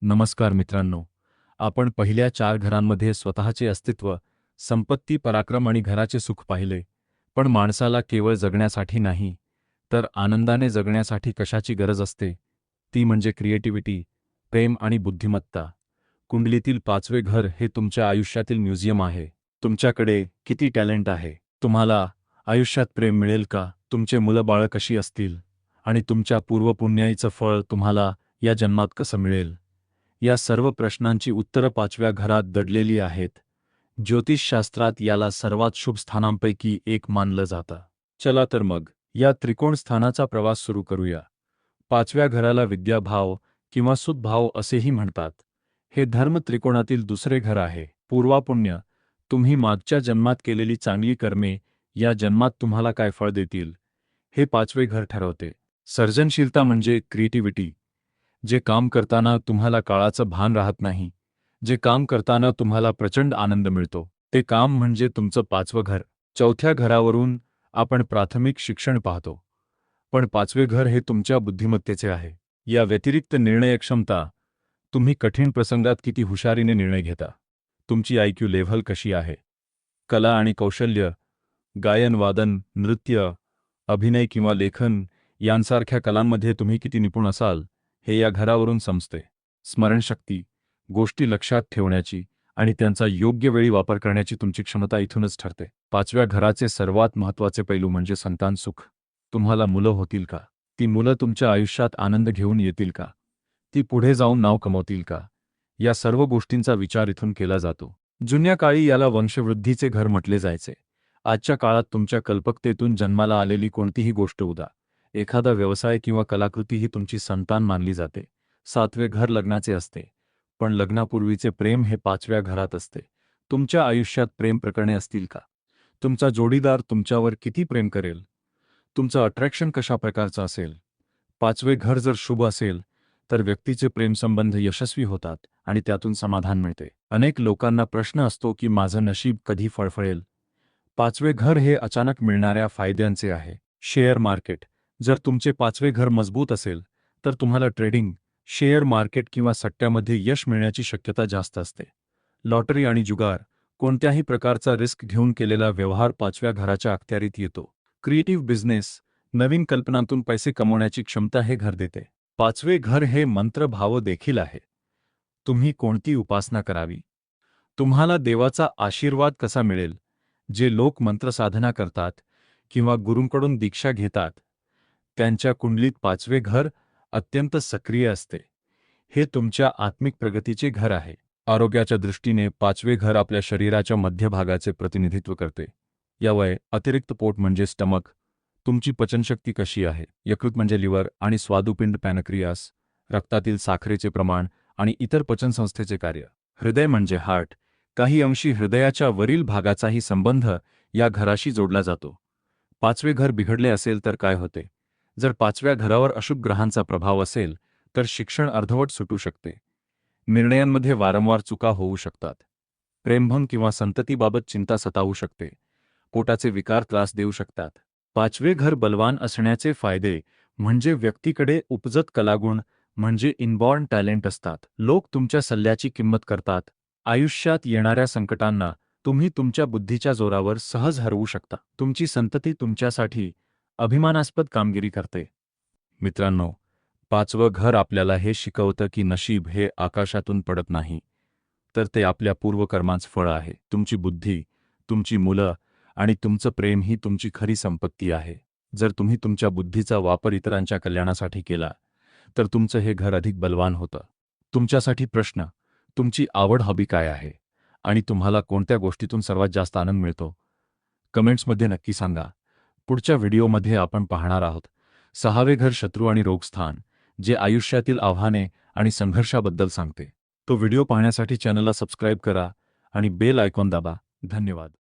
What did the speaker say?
नमस्कार मित्रांनो, आपण पहिल्या 4 घरांमध्ये स्वतःचे अस्तित्व, संपत्ती, पराक्रम आणि घराचे सुख पाहिले. पण माणसाला केवळ जगण्यासाठी नाही, तर आनंदाने जगण्यासाठी कशाची गरज असते, ती म्हणजे क्रिएटिव्हिटी, प्रेम आणि बुद्धिमत्ता. कुंडलीतील 5वे घर हे तुमच्या आयुष्यातील म्युझियम आहे. तुमच्याकडे किती टॅलेंट आहे? तुम्हाला आयुष्यात प्रेम मिळेल का? तुमचे मुलं-बाळं कशी असतील? आणि तुमच्या पूर्वपुण्याईचं फळ तुम्हाला या जन्मात कसं मिळेल? या सर्व प्रश्नांची उत्तरं 5व्या घरात दडलेली आहेत. ज्योतिषशास्त्रात याला सर्वात शुभ स्थानांपैकी एक मानलं जातं. चला तर मग या त्रिकोण स्थानाचा प्रवास सुरू करूया. 5व्या घराला विद्याभाव किंवा सुदभाव असेही म्हणतात. हे धर्म त्रिकोणातील दुसरे घर आहे. पूर्वापुण्य, तुम्ही मागच्या जन्मात केलेली चांगली कर्मे या जन्मात तुम्हाला काय फळ देतील, हे 5वे घर ठरवते. सर्जनशीलता म्हणजे क्रिएटिव्हिटी. जे काम करताना तुम्हाला काळाचं भान राहत नाही, जे काम करताना तुम्हाला प्रचंड आनंद मिळतो, ते काम म्हणजे तुमचं 5वं घर. 4थ्या घरावरून आपण प्राथमिक शिक्षण पाहतो, पण 5वे घर हे तुमच्या बुद्धिमत्तेचे आहे. या व्यतिरिक्त निर्णयक्षमता, तुम्ही कठीण प्रसंगात किती हुशारीने निर्णय घेता, तुमची IQ लेव्हल कशी आहे, कला आणि कौशल्य, गायन, वादन, नृत्य, अभिनय किंवा लेखन यांसारख्या कलांमध्ये तुम्ही किती निपुण असाल, हे या घरावरून समजते. स्मरणशक्ती, गोष्टी लक्षात ठेवण्याची आणि त्यांचा योग्य वेळी वापर करण्याची तुमची क्षमता इथूनच ठरते. 5व्या घराचे सर्वात महत्त्वाचे पैलू म्हणजे संतान सुख. तुम्हाला मुलं होतील का? ती मुलं तुमच्या आयुष्यात आनंद घेऊन येतील का? ती पुढे जाऊन नाव कमवतील का? या सर्व गोष्टींचा विचार इथून केला जातो. जुन्या काळी याला वंशवृद्धीचे घर म्हटले जायचे. आजच्या काळात तुमच्या कल्पकतेतून जन्माला आलेली कोणतीही गोष्ट एखादा व्यवसाय किंवा कलाकृती ही तुमची संतान मानली जाते. 7वे घर लग्नाचे असते, पण लग्नापूर्वीचे प्रेम हे 5व्या घरात असते. तुमच्या आयुष्यात प्रेम प्रकरणे असतील का? तुमचा जोडीदार तुमच्यावर किती प्रेम करेल? तुमचं अट्रॅक्शन कशा प्रकारचं असेल? 5वे घर जर शुभ असेल, तर व्यक्तीचे प्रेमसंबंध यशस्वी होतात आणि त्यातून समाधान मिळते. अनेक लोकांना प्रश्न असतो की माझं नशीब कधी फळफळेल? 5वे घर हे अचानक मिळणाऱ्या फायद्यांचे आहे. शेअर मार्केट, जर तुमचे 5वे घर मजबूत असेल, तर तुम्हाला ट्रेडिंग, शेअर मार्केट किंवा सट्ट्यामध्ये यश मिळण्याची शक्यता जास्त असते. लॉटरी आणि जुगार, कोणत्याही प्रकारचा रिस्क घेऊन केलेला व्यवहार 5व्या घराच्या अखत्यारीत येतो. क्रिएटिव्ह बिझनेस, नवीन कल्पनांतून पैसे कमवण्याची क्षमता हे घर देते. 5वे घर हे मंत्रभाव देखील आहे. तुम्ही कोणती उपासना करावी? तुम्हाला देवाचा आशीर्वाद कसा मिळेल? जे लोक मंत्रसाधना करतात किंवा गुरूंकडून दीक्षा घेतात, त्यांच्या कुंडलीत 5वे घर अत्यंत सक्रिय असते. हे तुमच्या आत्मिक प्रगतीचे घर आहे. आरोग्याच्या दृष्टीने 5वे घर आपल्या शरीराच्या मध्यभागाचे प्रतिनिधित्व करते. यावय अतिरिक्त पोट म्हणजे स्टमक, तुमची पचनशक्ती कशी आहे, यकृत म्हणजे लिव्हर आणि स्वादुपिंड पॅनक्रियास, रक्तातील साखरेचे प्रमाण आणि इतर पचनसंस्थेचे कार्य. हृदय म्हणजे हार्ट, काही अंशी हृदयाच्या वरील भागाचाही संबंध या घराशी जोडला जातो. 5वे घर बिघडले असेल तर काय होते? जर 5व्या घरावर अशुभ ग्रहांचा प्रभाव असेल, तर शिक्षण अर्धवट सुटू शकते. निर्णयांमध्ये वारंवार चुका होऊ शकतात. प्रेमभंग किंवा संततीबाबत चिंता सतावू शकते. पोटाचे विकार त्रास देऊ शकतात. 5वे घर बलवान असण्याचे फायदे म्हणजे व्यक्तीकडे उपजत कलागुण म्हणजे इनबॉर्न टॅलेंट असतात. लोक तुमच्या सल्ल्याची किंमत करतात. आयुष्यात येणाऱ्या संकटांना तुम्ही तुमच्या बुद्धीच्या जोरावर सहज हरवू शकता. तुमची संतती तुमच्यासाठी अभिमानास्पद कामगिरी करते. मित्रांनो, 5वं घर आपल्याला हे शिकवतं की नशीब हे आकाशातून पडत नाही, तर ते आपल्या पूर्वकर्मांचं फळ आहे. तुमची बुद्धी, तुमची मुलं आणि तुमचं प्रेम ही तुमची खरी संपत्ती आहे. जर तुम्ही तुमच्या बुद्धीचा वापर इतरांच्या कल्याणासाठी केला, तर तुमचं हे घर अधिक बलवान होतं. तुमच्यासाठी प्रश्न, तुमची आवड हॉबी काय आहे आणि तुम्हाला कोणत्या गोष्टीतून सर्वात जास्त आनंद मिळतो? कमेंट्समध्ये नक्की सांगा. पुढच्या व्हिडिओमध्ये आपण पाहणार आहोत 6वे घर शत्रू आणि रोगस्थान, जे आयुष्यातील आव्हाने आणि संघर्षाबद्दल सांगते. तो व्हिडिओ पाहण्यासाठी चॅनलला सबस्क्राईब करा आणि बेल आयकॉन दाबा. धन्यवाद.